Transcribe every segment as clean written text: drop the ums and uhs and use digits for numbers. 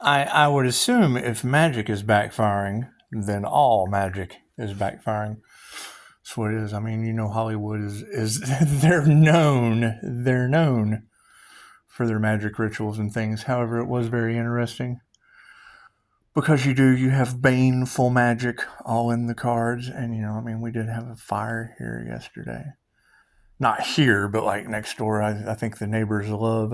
I would assume if magic is backfiring, then all magic is backfiring. That's what it is. I mean, Hollywood is they're known for their magic rituals and things. However, it was very interesting because you have baneful magic all in the cards, and I mean, we did have a fire here yesterday. Not here, but like next door. I think the neighbor's love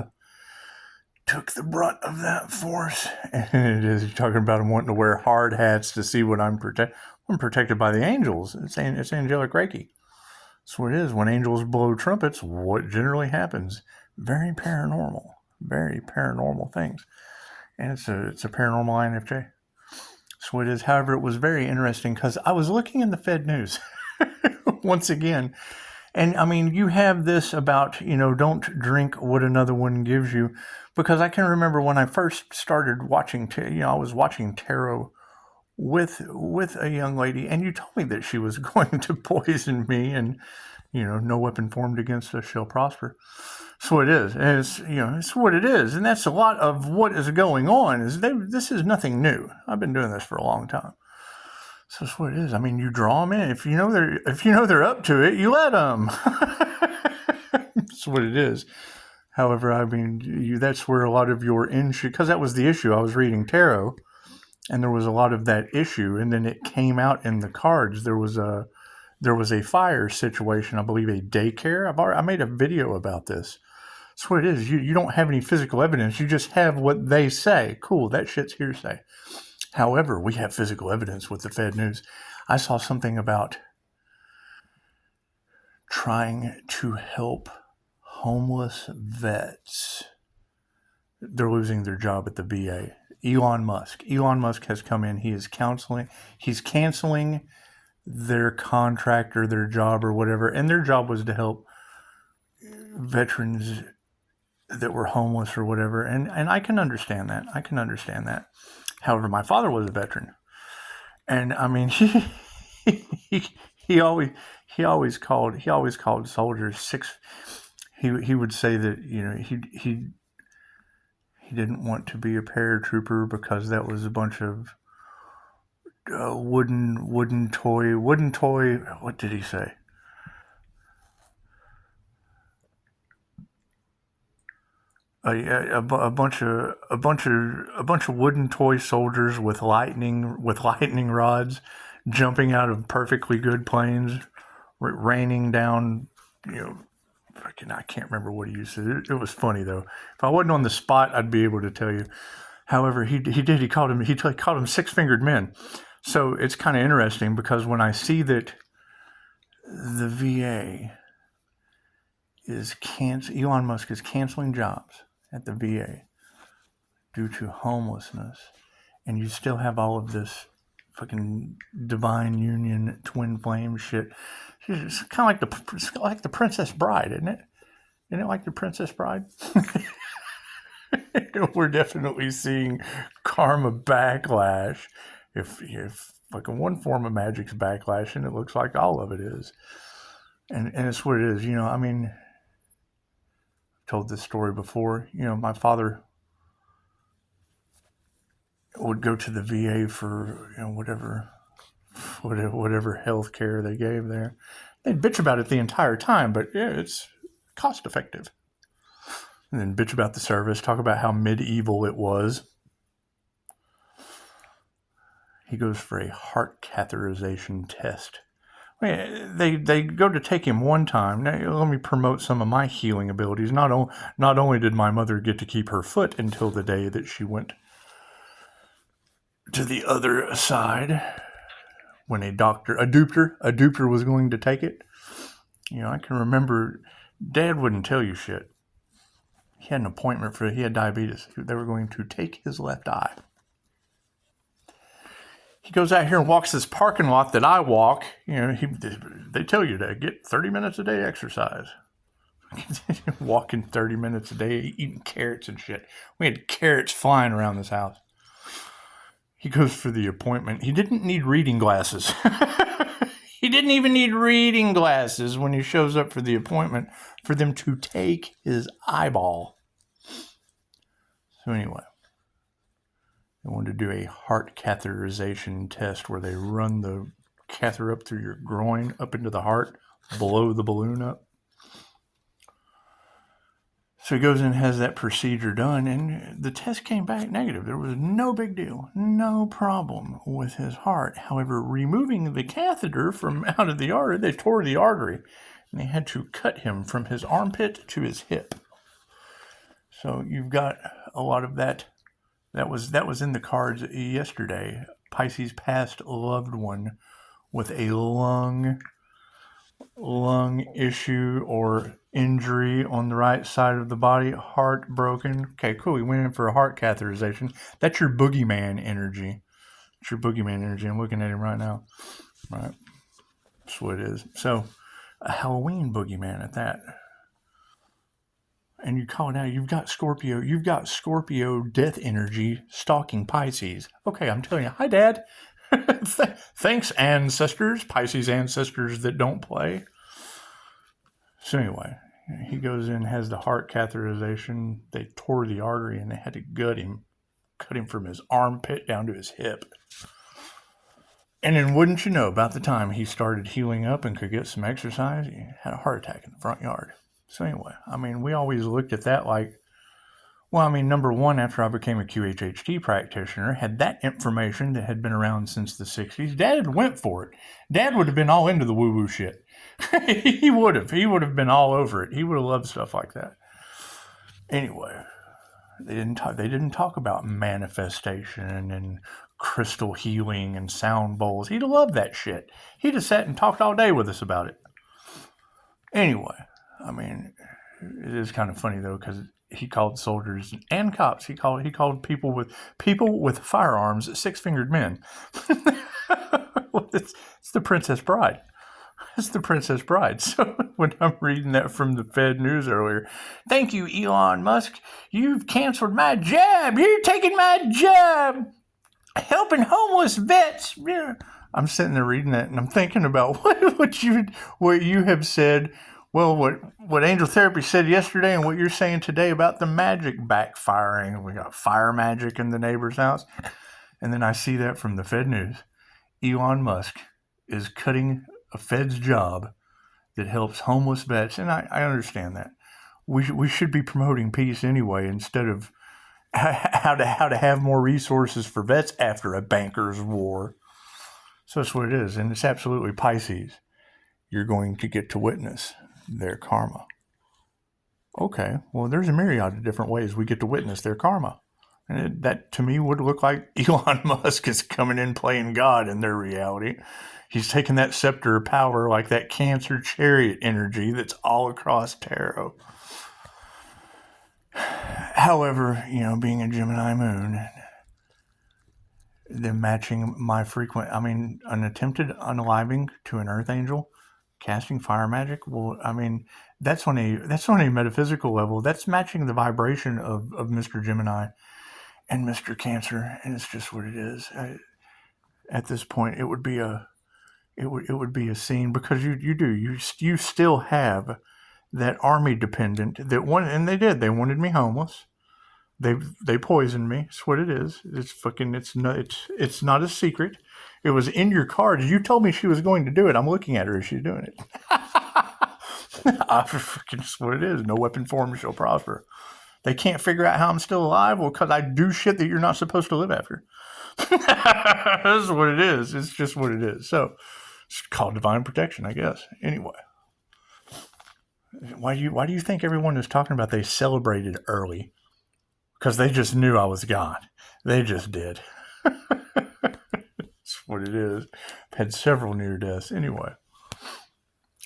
took the brunt of that force. And it is, you're talking about them wanting to wear hard hats to see what I'm protected. I'm protected by the angels. It's angelic Reiki. That's what it is. When angels blow trumpets, what generally happens? Very paranormal things. And it's a paranormal INFJ. That's what it is. However, it was very interesting because I was looking in the Fed news once again. And I mean, you have this about, don't drink what another one gives you. Because I can remember when I first started watching, I was watching tarot with a young lady, and you told me that she was going to poison me, and no weapon formed against us shall prosper. So it is, and it's what it is, and that's a lot of what is going on. This is nothing new. I've been doing this for a long time. So that's what it is. I mean, you draw them in. If you know they're up to it, you let them. That's what it is. However, I mean, that's where a lot of your issue, because that was the issue. I was reading tarot, and there was a lot of that issue, and then it came out in the cards. There was a fire situation, I believe, a daycare. I made a video about this. That's what it is. You don't have any physical evidence. You just have what they say. Cool, that shit's hearsay. However, we have physical evidence with the Fed News. I saw something about trying to help homeless vets. They're losing their job at the VA. Elon Musk has come in. He's canceling their contract or their job or whatever. And their job was to help veterans that were homeless or whatever. And I can understand that. However, my father was a veteran, and I mean, he always called soldiers six. He would say that he didn't want to be a paratrooper because that was a bunch of wooden toy. What did he say? A bunch of wooden toy soldiers with lightning rods jumping out of perfectly good planes, raining down. I can't remember what he used to. It was funny though. If I wasn't on the spot, I'd be able to tell you. However, he called them six-fingered men. So it's kind of interesting because when I see that the VA Elon Musk is canceling jobs at the VA due to homelessness, and you still have all of this fucking divine union twin flame shit. It's kind of like the Princess Bride, isn't it? Isn't it like the Princess Bride? We're definitely seeing karma backlash. If like one form of magic's backlash, and it looks like all of it is, and it's what it is. I mean, told this story before. My father would go to the VA for whatever health care they gave there. They'd bitch about it the entire time, but yeah, it's cost effective. And then bitch about the service, talk about how medieval it was. He goes for a heart catheterization test. They go to take him one time. Now, let me promote some of my healing abilities. Not only did my mother get to keep her foot until the day that she went to the other side, when a duper was going to take it. I can remember Dad wouldn't tell you shit. He had an appointment he had diabetes. They were going to take his left eye. He goes out here and walks this parking lot that I walk. They tell you to get 30 minutes a day exercise. Walking 30 minutes a day, eating carrots and shit. We had carrots flying around this house. He goes for the appointment. He didn't need reading glasses. He didn't even need reading glasses when he shows up for the appointment for them to take his eyeball. So anyway, They wanted to do a heart catheterization test where they run the catheter up through your groin, up into the heart, blow the balloon up. So he goes in and has that procedure done, and the test came back negative. There was no big deal, no problem with his heart. However, removing the catheter from out of the artery, they tore the artery, and they had to cut him from his armpit to his hip. So you've got a lot of that. That was in the cards yesterday. Pisces past loved one with a lung issue or injury on the right side of the body, heart broken. Okay, cool. We went in for a heart catheterization. That's your boogeyman energy. It's your boogeyman energy. I'm looking at him right now. Right. That's what it is. So, a Halloween boogeyman at that. And you call it out. You've got Scorpio death energy stalking Pisces. Okay, I'm telling you. Hi, Dad. Thanks, ancestors. Pisces ancestors that don't play. So anyway, he goes in, has the heart catheterization. They tore the artery and they had to cut him from his armpit down to his hip. And then wouldn't you know, about the time he started healing up and could get some exercise, he had a heart attack in the front yard. So anyway, I mean, we always looked at that like, well, I mean, number one, after I became a QHHT practitioner, had that information that had been around since the 60s. Dad had went for it. Dad would have been all into the woo-woo shit. He would have been all over it. He would have loved stuff like that. Anyway, they didn't talk about manifestation and crystal healing and sound bowls. He'd have loved that shit. He'd have sat and talked all day with us about it. Anyway, I mean, it is kind of funny though, because he called soldiers and cops. He called people with firearms six-fingered men. It's the Princess Bride. It's the Princess Bride. So when I'm reading that from the Fed News earlier, thank you, Elon Musk. You've canceled my job. You're taking my job. Helping homeless vets. Yeah. I'm sitting there reading that, and I'm thinking about what you have said. Well, what Angel Therapy said yesterday and what you're saying today about the magic backfiring. We got fire magic in the neighbor's house. And then I see that from the Fed News. Elon Musk is cutting a Fed's job that helps homeless vets. And I understand that. We should be promoting peace anyway, instead of how to have more resources for vets after a banker's war. So that's what it is. And it's absolutely Pisces. You're going to get to witness their karma. Okay, well, there's a myriad of different ways we get to witness their karma. And that, to me, would look like Elon Musk is coming in playing God in their reality. He's taking that scepter of power, like that Cancer chariot energy that's all across tarot. However, being a Gemini moon, then matching my an attempted unaliving to an earth angel, casting fire magic. Well, I mean, that's on a metaphysical level. That's matching the vibration of Mr. Gemini and Mr. Cancer, and it's just what it is. At this point, it would be a scene, because you still have that army dependent that wanted, and they wanted me homeless. They poisoned me. It's what it is. It's not a secret. It was in your cards. You told me she was going to do it. I'm looking at her as she's doing it. It's what it is. No weapon formed shall prosper. They can't figure out how I'm still alive. Well, because I do shit that you're not supposed to live after. That's what it is. It's just what it is. So it's called divine protection, I guess. Anyway. Why do you think everyone is talking about they celebrated early? Because they just knew I was gone. They just did. That's what it is. I've had several near deaths anyway.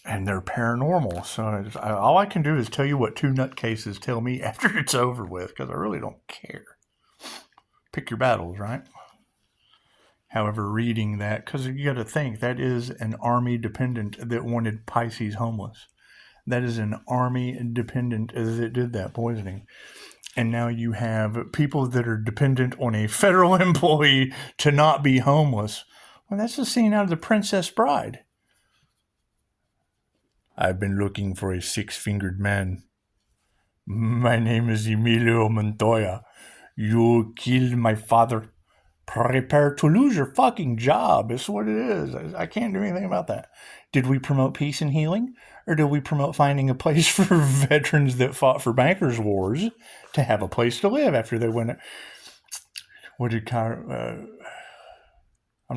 And they're paranormal. So all I can do is tell you what two nutcases tell me after it's over with, because I really don't care. Pick your battles, right? However, reading that, because you got to think, that is an army dependent that wanted Pisces homeless. That is an army dependent that did that poisoning. And now you have people that are dependent on a federal employee to not be homeless. Well, that's the scene out of The Princess Bride. I've been looking for a six-fingered man. My name is Emilio Montoya. You killed my father. Prepare to lose your fucking job. It's what it is. I can't do anything about that. Did we promote peace and healing? Or did we promote finding a place for veterans that fought for bankers' wars to have a place to live after they went? What did I'm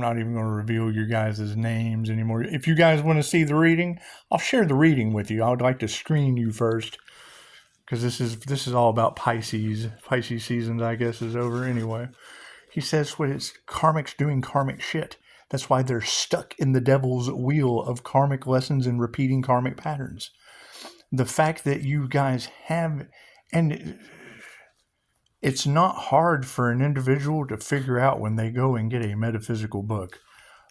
not even going to reveal your guys' names anymore. If you guys want to see the reading, I'll share the reading with you. I would like to screen you first, because this is all about Pisces. Pisces seasons, I guess, is over anyway. He says what it's karmics doing karmic shit. That's why they're stuck in the devil's wheel of karmic lessons and repeating karmic patterns. The fact that you guys have, and it's not hard for an individual to figure out when they go and get a metaphysical book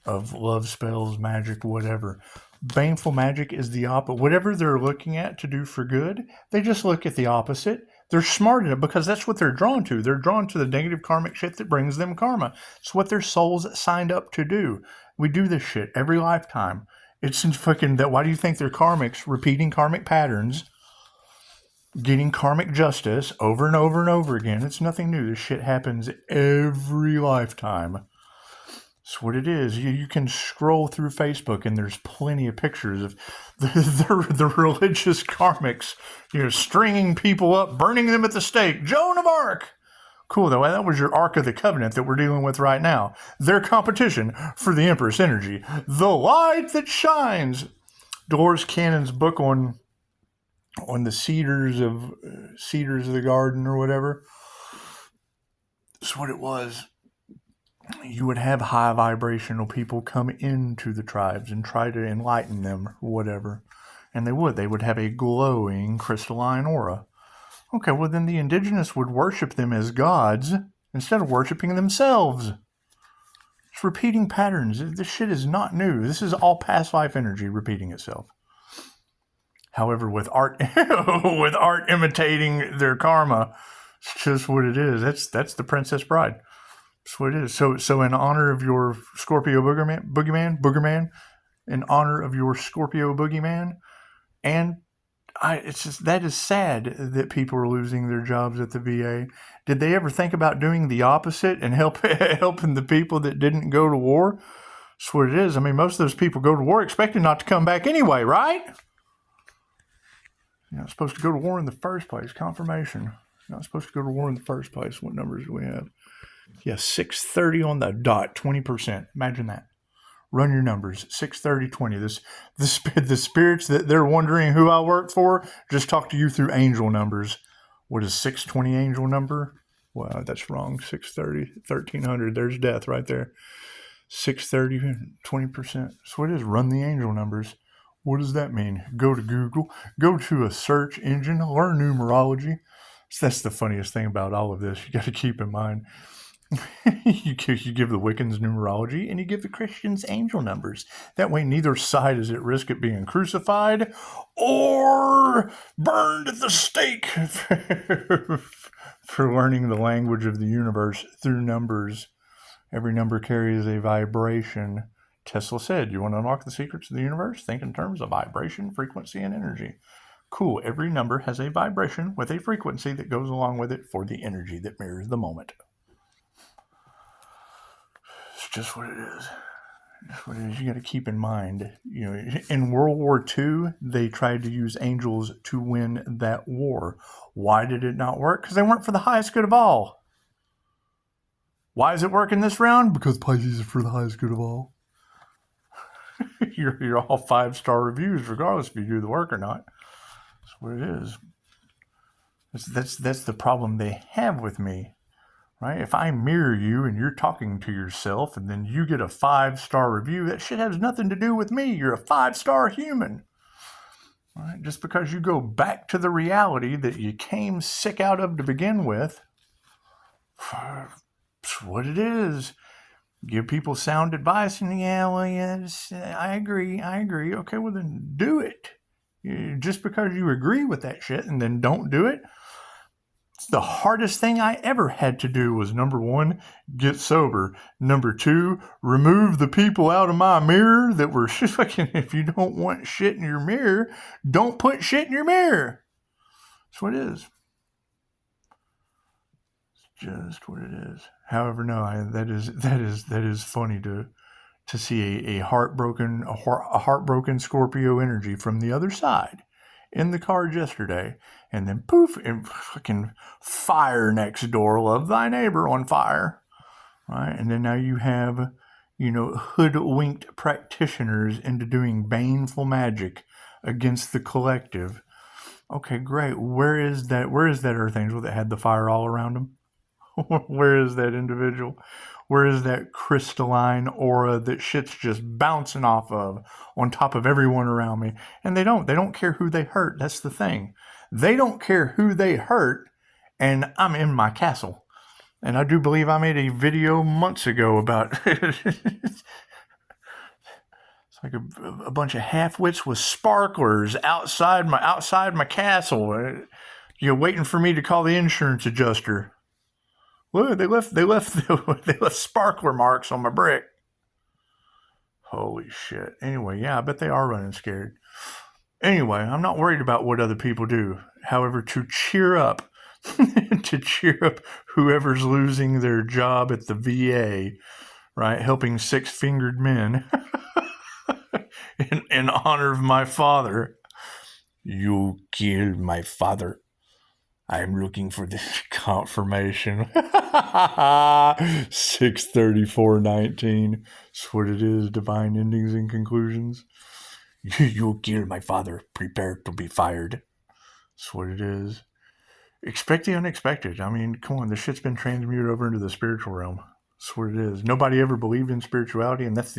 of love spells, magic, whatever. Baneful magic is the opposite. Whatever they're looking at to do for good, they just look at the opposite. They're smart in it because that's what they're drawn to. They're drawn to the negative karmic shit that brings them karma. It's what their souls signed up to do. We do this shit every lifetime. It's fucking that. Why do you think they're karmics, repeating karmic patterns, getting karmic justice over and over and over again? It's nothing new. This shit happens every lifetime. That's what it is. You can scroll through Facebook and there's plenty of pictures of the religious karmics, stringing people up, burning them at the stake. Joan of Arc. Cool, though. That was your Ark of the Covenant that we're dealing with right now. Their competition for the Empress energy. The light that shines. Dolores Cannon's book on the cedars of the garden or whatever. That's what it was. You would have high vibrational people come into the tribes and try to enlighten them or whatever. And they would have a glowing crystalline aura. Okay, well then the indigenous would worship them as gods instead of worshiping themselves. It's repeating patterns. This shit is not new. This is all past life energy repeating itself. However, with art imitating their karma, it's just what it is. That's the Princess Bride. That's what it is. So in honor of your Scorpio boogeyman, in honor of your Scorpio boogeyman, and it's just, that is sad that people are losing their jobs at the VA. Did they ever think about doing the opposite and helping the people that didn't go to war? That's what it is. I mean, most of those people go to war expecting not to come back anyway, right? You're not supposed to go to war in the first place. Confirmation. You're not supposed to go to war in the first place. What numbers do we have? Yeah, 630 on the dot, 20%. Imagine that. Run your numbers. 630, 20. The spirits that they're wondering who I work for, just talk to you through angel numbers. What is 620 angel number? Wow, that's wrong. 630, 1300. There's death right there. 630, 20%. So what it is, run the angel numbers. What does that mean? Go to Google. Go to a search engine. Learn numerology. So that's the funniest thing about all of this. You got to keep in mind. You give the Wiccans numerology and you give the Christians angel numbers. That way neither side is at risk of being crucified or burned at the stake for learning the language of the universe through numbers. Every number carries a vibration. Tesla said, you want to unlock the secrets of the universe? Think in terms of vibration, frequency, and energy. Cool. Every number has a vibration with a frequency that goes along with it for the energy that mirrors the moment. It's just what it is. Just what it is. You got to keep in mind, in World War II, they tried to use angels to win that war. Why did it not work? Because they weren't for the highest good of all. Why is it working this round? Because Pisces is for the highest good of all. You're all 5-star reviews, regardless if you do the work or not. That's what it is. That's the problem they have with me. Right? If I mirror you and you're talking to yourself and then you get a 5-star review, that shit has nothing to do with me. You're a 5-star human. Right? Just because you go back to the reality that you came sick out of to begin with, it's what it is. Give people sound advice and I agree. Okay, well then do it. Just because you agree with that shit and then don't do it, the hardest thing I ever had to do was, number 1, get sober. Number 2, remove the people out of my mirror that were fucking, if you don't want shit in your mirror, don't put shit in your mirror. That's what it is. just what it is. However, no, that is funny to see a heartbroken Scorpio energy from the other side in the cards yesterday, and then poof, and fucking fire next door. Love thy neighbor on fire, right? And then now you have, hoodwinked practitioners into doing baneful magic against the collective. Okay, great. Where is that Earth Angel that had the fire all around him? Where is that individual? Where is that crystalline aura that shit's just bouncing off of on top of everyone around me? And they don't care who they hurt. That's the thing. They don't care who they hurt, and I'm in my castle. And I do believe I made a video months ago about it's like a bunch of half-wits with sparklers outside my castle. You're waiting for me to call the insurance adjuster. Look, they left sparkler marks on my brick. Holy shit. Anyway, yeah, I bet they are running scared. Anyway, I'm not worried about what other people do. However, to cheer up whoever's losing their job at the VA, right, helping six-fingered men in honor of my father. You killed my father. I'm looking for this confirmation. 63419. That's what it is. Divine endings and conclusions. You killed my father. Prepare to be fired. That's what it is. Expect the unexpected. I mean, come on. This shit's been transmuted over into the spiritual realm. That's what it is. Nobody ever believed in spirituality, and that's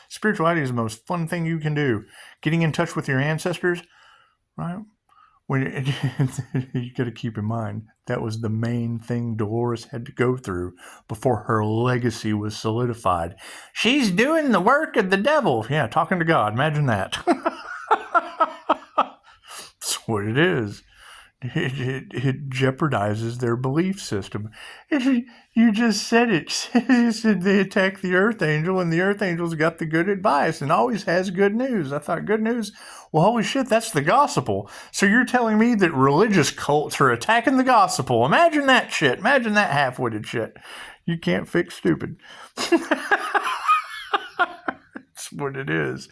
spirituality is the most fun thing you can do. Getting in touch with your ancestors, right? You got to keep in mind, that was the main thing Dolores had to go through before her legacy was solidified. She's doing the work of the devil. Yeah, talking to God. Imagine that. That's what it is. It jeopardizes their belief system. You just said it. You said they attack the Earth Angel, and the Earth Angel's got the good advice and always has good news. I thought, good news? Well, holy shit, that's the gospel. So you're telling me that religious cults are attacking the gospel. Imagine that shit. Imagine that half-witted shit. You can't fix stupid. That's what it is.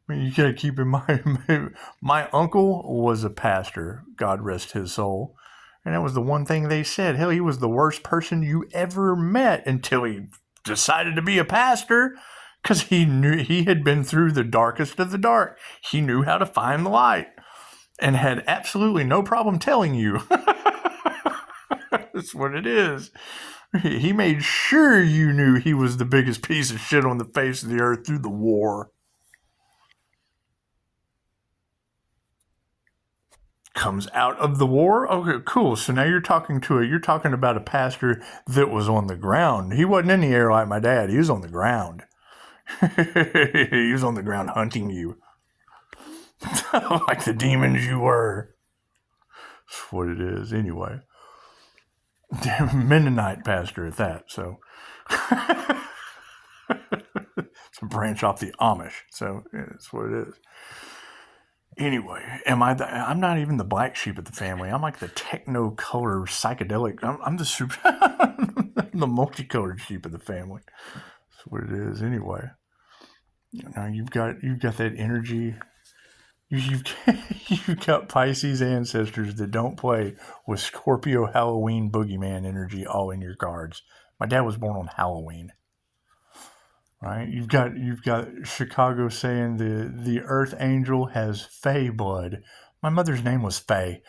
I mean, you gotta keep in mind, my uncle was a pastor, God rest his soul. And that was the one thing they said. Hell, he was the worst person you ever met until he decided to be a pastor, because he knew he had been through the darkest of the dark. He knew how to find the light and had absolutely no problem telling you. That's what it is. He made sure you knew he was the biggest piece of shit on the face of the earth through the war. Comes out of the war? Okay, cool. So now you're talking about a pastor that was on the ground. He wasn't in the air like my dad. He was on the ground. He was on the ground hunting you. Like the demons you were. That's what it is. Anyway. Mennonite pastor at that, so. It's a branch off the Amish. So yeah, that's what it is. Anyway, I'm not even the black sheep of the family. I'm like the techno-color psychedelic. I'm the super, the multicolored sheep of the family. That's what it is. Anyway, now you've got that energy. You've got Pisces ancestors that don't play with Scorpio Halloween boogeyman energy all in your cards. My dad was born on Halloween. Right, you've got Chicago saying the Earth Angel has Fae blood. My mother's name was Fae.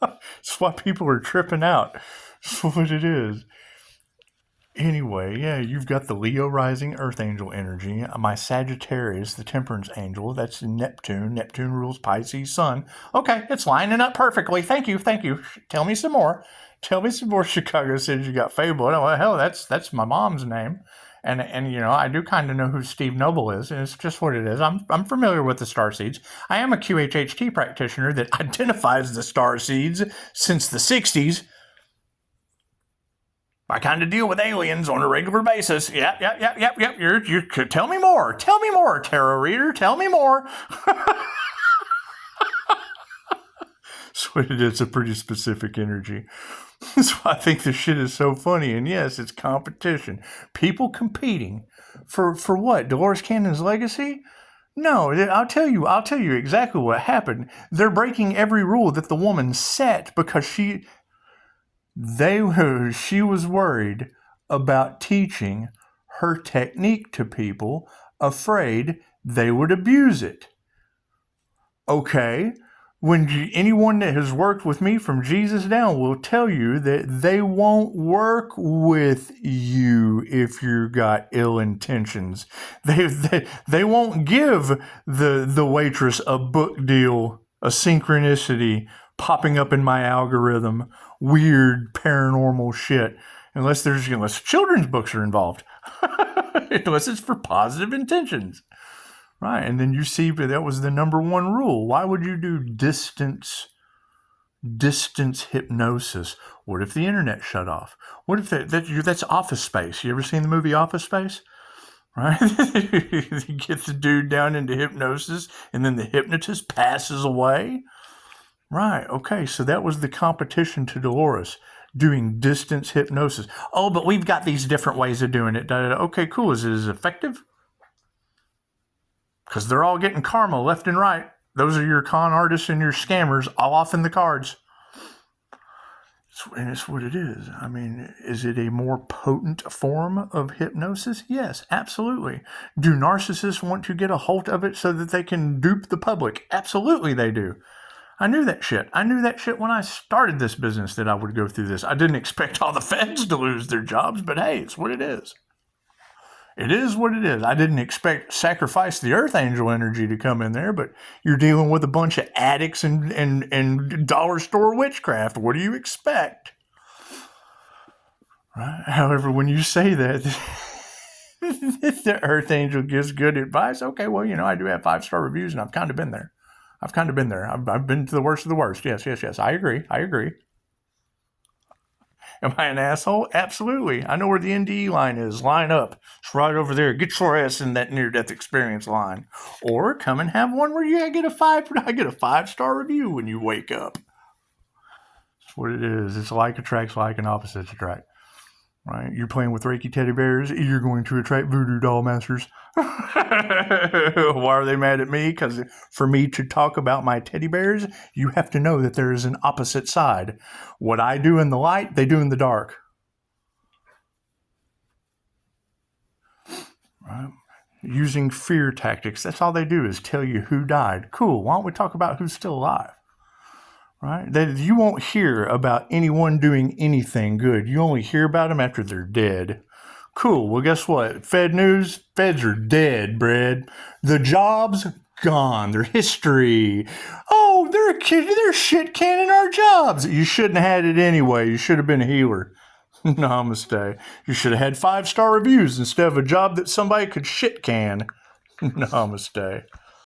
That's why people are tripping out. That's what it is. Anyway, yeah, you've got the Leo rising Earth Angel energy. My Sagittarius, the Temperance Angel, that's Neptune. Neptune rules Pisces Sun. Okay, it's lining up perfectly. Thank you. Tell me some more. Chicago says you got Fae blood. Well, hell, that's my mom's name. And I do kind of know who Steve Noble is, and it's just what it is. I'm familiar with the starseeds. I am a QHHT practitioner that identifies the starseeds since the 60s. I kind of deal with aliens on a regular basis. Yep. You're tell me more, tarot reader. Tell me more. So it's a pretty specific energy. That's why I think this shit is so funny. And yes, it's competition. People competing for what? Dolores Cannon's legacy? No, I'll tell you exactly what happened. They're breaking every rule that the woman set because she was worried about teaching her technique to people, afraid they would abuse it. Okay, when anyone that has worked with me from Jesus down will tell you that they won't work with you if you got ill intentions. They won't give the waitress a book deal, a synchronicity popping up in my algorithm, weird paranormal shit, unless children's books are involved, unless it's for positive intentions. Right, and then you see that was the number one rule. Why would you do distance hypnosis? What if the internet shut off? What if that's Office Space? You ever seen the movie Office Space? Right, you get the dude down into hypnosis, and then the hypnotist passes away. Right, okay, so that was the competition to Dolores, doing distance hypnosis. Oh, but we've got these different ways of doing it. Okay, cool. Is it as effective? Because they're all getting karma left and right. Those are your con artists and your scammers all off in the cards. And it's what it is. I mean, is it a more potent form of hypnosis? Yes, absolutely. Do narcissists want to get a hold of it so that they can dupe the public? Absolutely they do. I knew that shit. I knew that shit when I started this business that I would go through this. I didn't expect all the feds to lose their jobs, but hey, it's what it is. It is what it is. I didn't expect Sacrifice the Earth Angel energy to come in there, but you're dealing with a bunch of addicts and dollar store witchcraft. What do you expect? Right? However, when you say that, the Earth Angel gives good advice, okay, well, I do have 5-star reviews, and I've kind of been there. I've been to the worst of the worst. Yes. I agree. Am I an asshole? Absolutely. I know where the NDE line is. Line up. It's right over there. Get your ass in that near-death experience line. Or come and have one where I get a 5-star review when you wake up. That's what it is. It's like attracts like and opposites attract. Right? You're playing with Reiki teddy bears, you're going to attract voodoo doll masters. Why are they mad at me? Because for me to talk about my teddy bears, you have to know that there is an opposite side. What I do in the light, they do in the dark. Right? Using fear tactics, that's all they do is tell you who died. Cool, why don't we talk about who's still alive? Right? That you won't hear about anyone doing anything good. You only hear about them after they're dead. Cool. Well, guess what? Fed news, feds are dead, Brad. The jobs, gone. Their history. Oh, they're shit canning our jobs. You shouldn't have had it anyway. You should have been a healer. Namaste. You should have had 5-star reviews instead of a job that somebody could shit can. Namaste.